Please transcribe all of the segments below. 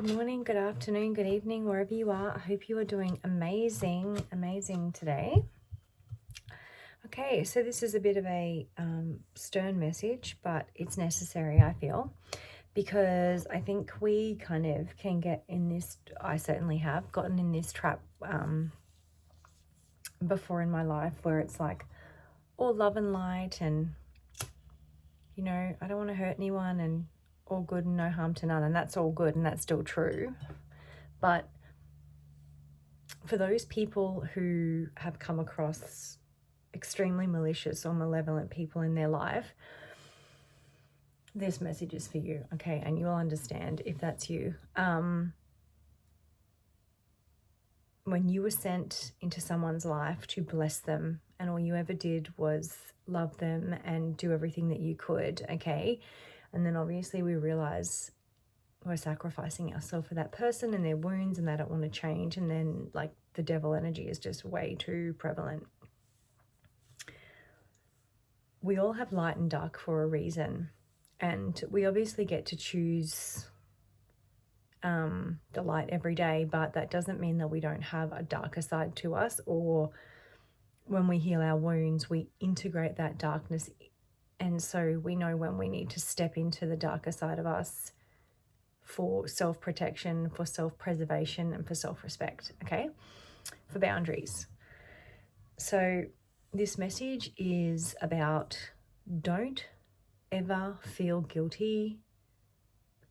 Good morning, good afternoon, good evening, wherever you are. I hope you are doing amazing today. Okay, so this is a bit of a stern message, but it's necessary, I feel, because I think we kind of can get in this, I certainly have gotten in this trap before in my life where it's like all love and light and, you know, I don't want to hurt anyone and all good and no harm to none, and that's all good and that's still true. But for those people who have come across extremely malicious or malevolent people in their life, this message is for you, okay? And you'll understand if that's you. When you were sent into someone's life to bless them and all you ever did was love them and do everything that you could, okay? And then obviously we realize we're sacrificing ourselves for that person and their wounds and they don't want to change, and then like the devil energy is just way too prevalent. We all have light and dark for a reason, and we obviously get to choose the light every day, but that doesn't mean that we don't have a darker side to us, or when we heal our wounds we integrate that darkness, and so we know when we need to step into the darker side of us for self-protection, for self-preservation, and for self-respect, okay? For boundaries. So this message is about don't ever feel guilty,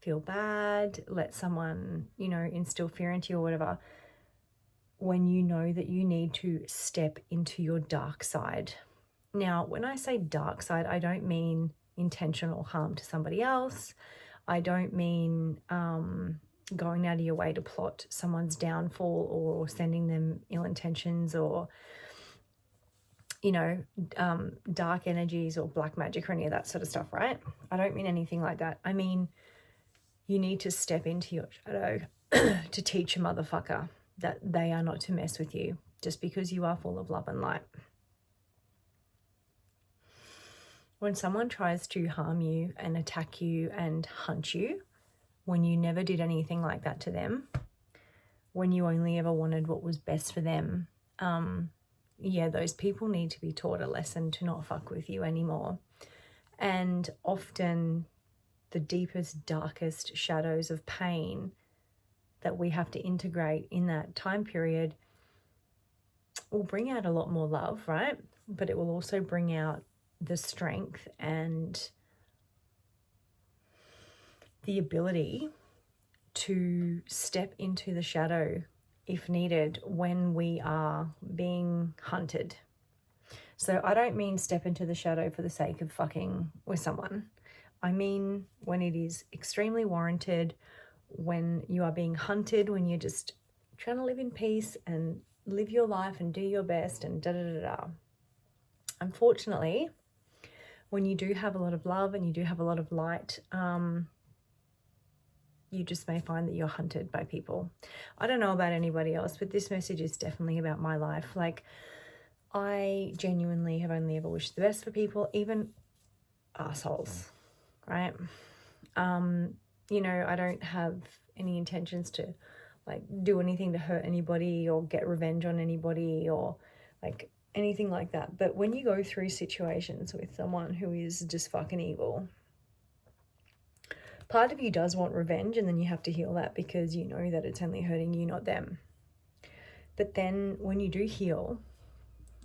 feel bad, let someone, you know, instill fear into you or whatever, when you know that you need to step into your dark side. Now, when I say dark side, I don't mean intentional harm to somebody else. I don't mean going out of your way to plot someone's downfall or sending them ill intentions or, you know, dark energies or black magic or any of that sort of stuff, right? I don't mean anything like that. I mean, you need to step into your shadow to teach a motherfucker that they are not to mess with you just because you are full of love and light. When someone tries to harm you and attack you and hunt you, when you never did anything like that to them, when you only ever wanted what was best for them, yeah, those people need to be taught a lesson to not fuck with you anymore. And often the deepest, darkest shadows of pain that we have to integrate in that time period will bring out a lot more love, right? But it will also bring out the strength and the ability to step into the shadow if needed when we are being hunted. So I don't mean step into the shadow for the sake of fucking with someone. I mean when it is extremely warranted, when you are being hunted, when you're just trying to live in peace and live your life and do your best and da-da-da-da. Unfortunately, when you do have a lot of love and you do have a lot of light, you just may find that you're hunted by people. I don't know about anybody else, but this message is definitely about my life. Like, I genuinely have only ever wished the best for people, even assholes, right? You know, I don't have any intentions to like do anything to hurt anybody or get revenge on anybody or like anything like that. But when you go through situations with someone who is just fucking evil, part of you does want revenge, and then you have to heal that because you know that it's only hurting you, not them. But then when you do heal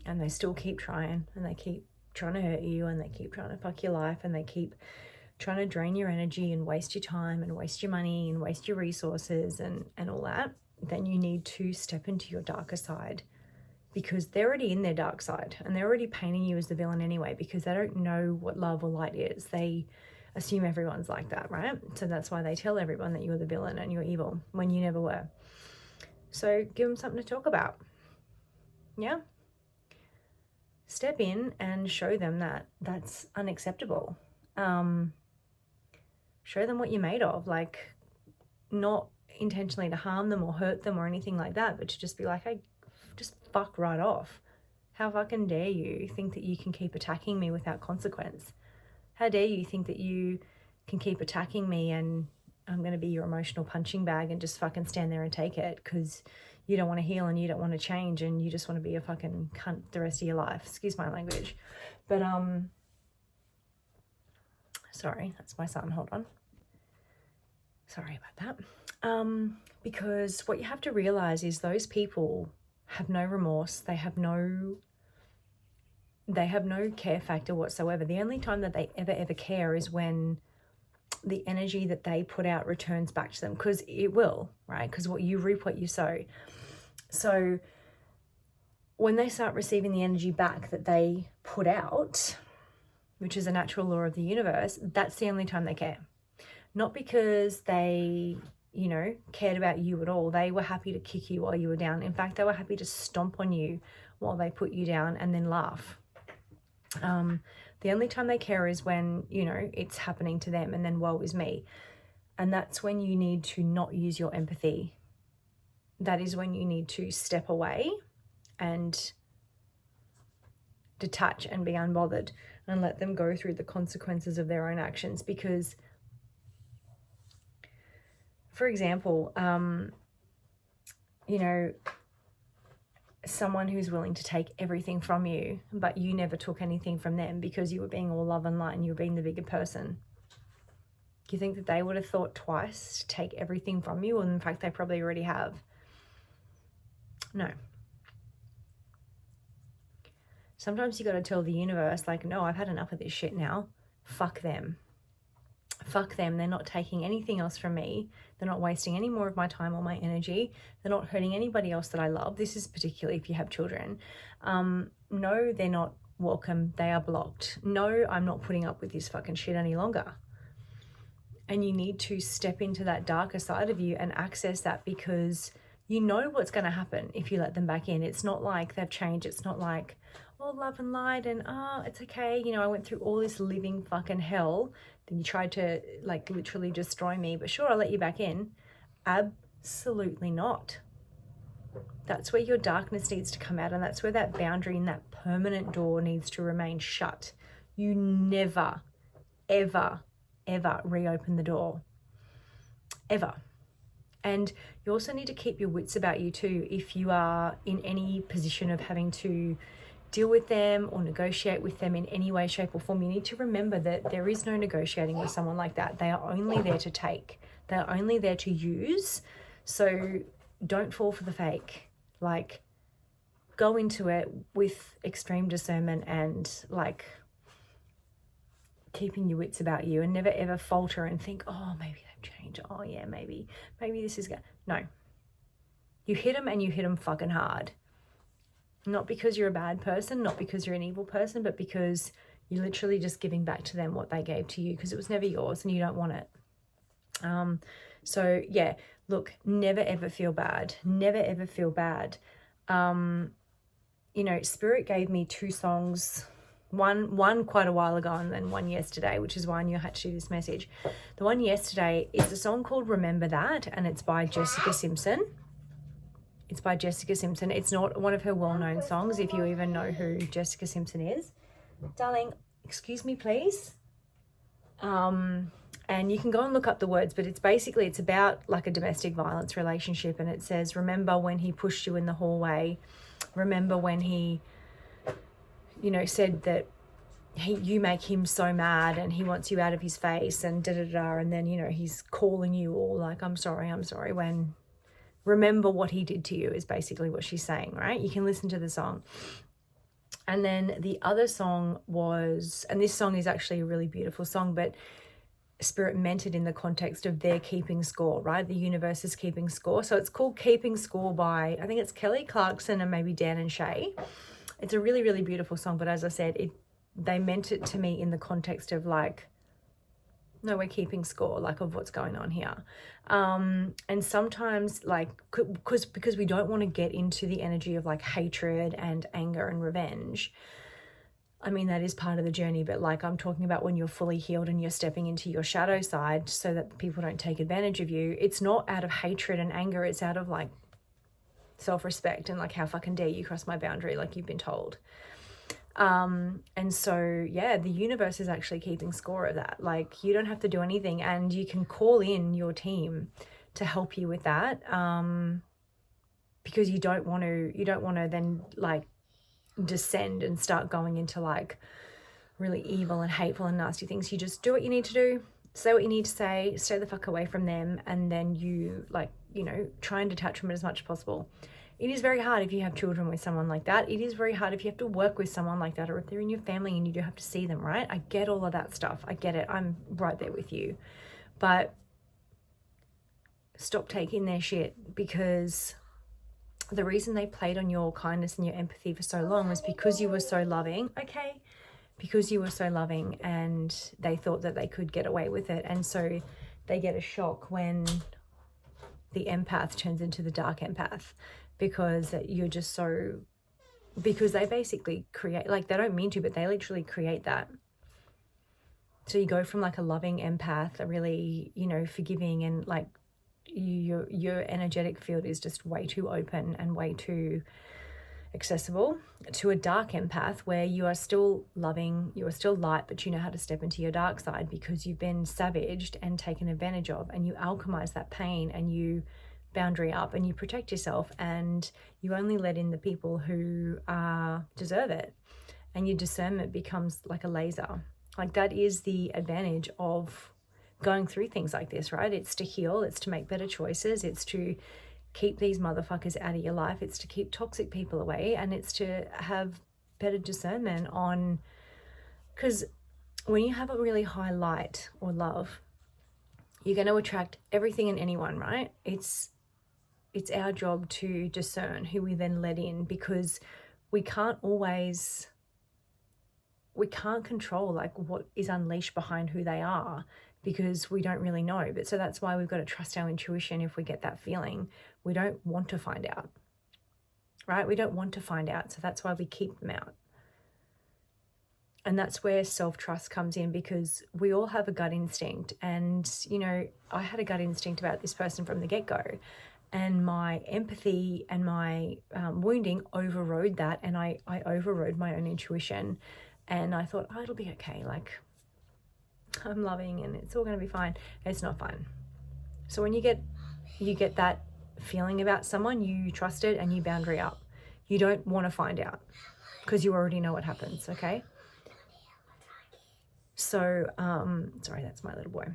and they still keep trying and they keep trying to hurt you and they keep trying to fuck your life and they keep trying to drain your energy and waste your time and waste your money and waste your resources and all that, then you need to step into your darker side, because they're already in their dark side and they're already painting you as the villain anyway, because they don't know what love or light is. They assume everyone's like that, right? So that's why they tell everyone that you're the villain and you're evil when you never were. So give them something to talk about. Yeah? Step in and show them that that's unacceptable. Show them what you're made of, like not intentionally to harm them or hurt them or anything like that, but to just be like, hey, just fuck right off. How fucking dare you think that you can keep attacking me without consequence? How dare you think that you can keep attacking me and I'm going to be your emotional punching bag and just fucking stand there and take it because you don't want to heal and you don't want to change and you just want to be a fucking cunt the rest of your life. Excuse my language. But, sorry, that's my son. Hold on. Sorry about that. Because what you have to realize is those people have no remorse. They have no care factor whatsoever. The only time that they ever care is when the energy that they put out returns back to them, because it will, right? Because what you reap, what you sow. So when they start receiving the energy back that they put out, which is a natural law of the universe, that's the only time they care. Not because they, cared about you at all. They were happy to kick you while you were down. In fact, they were happy to stomp on you while they put you down and then laugh. The only time they care is when, it's happening to them and then woe is me. And that's when you need to not use your empathy. That is when you need to step away and detach and be unbothered and let them go through the consequences of their own actions. Because, for example, someone who's willing to take everything from you, but you never took anything from them because you were being all love and light and you were being the bigger person. Do you think that they would have thought twice to take everything from you? Well, in fact, they probably already have. No. Sometimes you got to tell the universe, like, no, I've had enough of this shit now. Fuck them. Fuck them. They're not taking anything else from me. They're not wasting any more of my time or my energy. They're not hurting anybody else that I love. This is particularly if you have children. No, they're not welcome. They are blocked. No, I'm not putting up with this fucking shit any longer. And you need to step into that darker side of you and access that, because you know what's going to happen if you let them back in. It's not like they've changed. It's not like, oh, love and light and, it's okay. I went through all this living fucking hell. Then you tried to, like, literally destroy me. But sure, I'll let you back in. Absolutely not. That's where your darkness needs to come out. And that's where that boundary and that permanent door needs to remain shut. You never, ever, ever reopen the door. Ever. And you also need to keep your wits about you too. If you are in any position of having to deal with them or negotiate with them in any way, shape or form, you need to remember that there is no negotiating with someone like that. They are only there to take. They are only there to use. So don't fall for the fake. Like, go into it with extreme discernment and, like, keeping your wits about you, and never ever falter and think, oh, maybe they've changed. Oh yeah, maybe this is good. No. You hit them, and you hit them fucking hard. Not because you're a bad person, not because you're an evil person, but because you're literally just giving back to them what they gave to you, because it was never yours and you don't want it. So yeah, look, never ever feel bad. Never ever feel bad. Spirit gave me 2 songs, one quite a while ago and then one yesterday, which is why I knew I had to do this message. The one yesterday is a song called Remember That, and it's by Jessica Simpson. It's by Jessica Simpson. It's not one of her well-known songs, if you even know who Jessica Simpson is. Darling, excuse me, please. And you can go and look up the words, but it's about like a domestic violence relationship, and it says, remember when he pushed you in the hallway. Remember when he, said that you make him so mad and he wants you out of his face and da-da-da, and then, he's calling you all like, I'm sorry, when... Remember what he did to you is basically what she's saying, right? You can listen to the song. And then the other song was, and this song is actually a really beautiful song, but Spirit meant it in the context of their keeping score, right? The universe is keeping score. So it's called Keeping Score by, I think it's Kelly Clarkson and maybe Dan and Shay. It's a really, really beautiful song. But as I said, they meant it to me in the context of like, no, we're keeping score, like, of what's going on here. And sometimes, like, because we don't want to get into the energy of like hatred and anger and revenge. I mean, that is part of the journey, but like, I'm talking about when you're fully healed and you're stepping into your shadow side so that people don't take advantage of you. It's not out of hatred and anger. It's out of like self-respect and like, how fucking dare you cross my boundary, like you've been told. And so, yeah, the universe is actually keeping score of that. Like, you don't have to do anything, and you can call in your team to help you with that. Because you don't want to then like descend and start going into like really evil and hateful and nasty things. You just do what you need to do, say what you need to say, stay the fuck away from them, and then you like, try and detach from it as much as possible. It is very hard if you have children with someone like that. It is very hard if you have to work with someone like that, or if they're in your family and you do have to see them, right? I get all of that stuff. I get it. I'm right there with you. But stop taking their shit, because the reason they played on your kindness and your empathy for so long was because you were so loving. Okay. Because you were so loving, and they thought that they could get away with it. And so they get a shock when the empath turns into the dark empath, because you're just so, because they basically create, like, they don't mean to, but they literally create that. So you go from like a loving empath, a really, forgiving, and like your energetic field is just way too open and way too accessible, to a dark empath where you are still loving, you are still light, but you know how to step into your dark side because you've been savaged and taken advantage of, and you alchemize that pain, and you boundary up, and you protect yourself, and you only let in the people who deserve it, and your discernment becomes like a laser. Like, that is the advantage of going through things like this, right? It's to heal, it's to make better choices, it's to keep these motherfuckers out of your life, it's to keep toxic people away, and it's to have better discernment on, because when you have a really high light or love, you're going to attract everything and anyone, right? It's our job to discern who we then let in, because we can't control like what is unleashed behind who they are, because we don't really know. But so that's why we've got to trust our intuition. If we get that feeling, we don't want to find out, right? We don't want to find out. So that's why we keep them out. And that's where self-trust comes in, because we all have a gut instinct. And, I had a gut instinct about this person from the get-go. And my empathy and my wounding overrode that. And I overrode my own intuition. And I thought, oh, it'll be okay. Like, I'm loving and it's all going to be fine. It's not fine. So when you get that feeling about someone, you trust it and you boundary up. You don't want to find out because you already know what happens, okay? So, sorry, that's my little boy.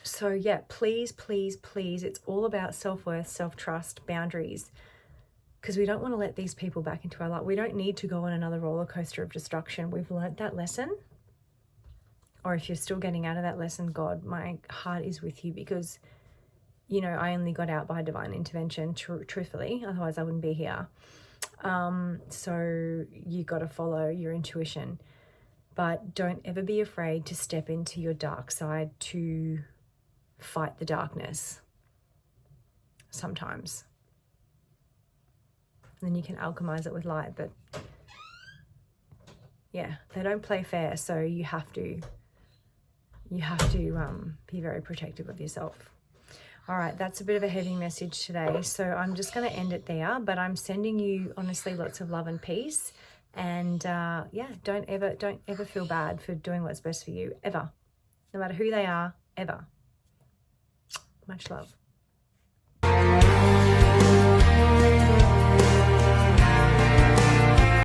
So yeah, please, please, please, it's all about self-worth, self-trust, boundaries, because we don't want to let these people back into our life. We don't need to go on another roller coaster of destruction. We've learnt that lesson. Or if you're still getting out of that lesson, God, my heart is with you, because, I only got out by divine intervention, truthfully, otherwise I wouldn't be here. So you got to follow your intuition, but don't ever be afraid to step into your dark side to fight the darkness sometimes. And then you can alchemize it with light, but yeah, they don't play fair, so you have to be very protective of yourself. All right, that's a bit of a heavy message today, so I'm just going to end it there, but I'm sending you honestly lots of love and peace, and don't ever feel bad for doing what's best for you, ever, no matter who they are, ever. Much love.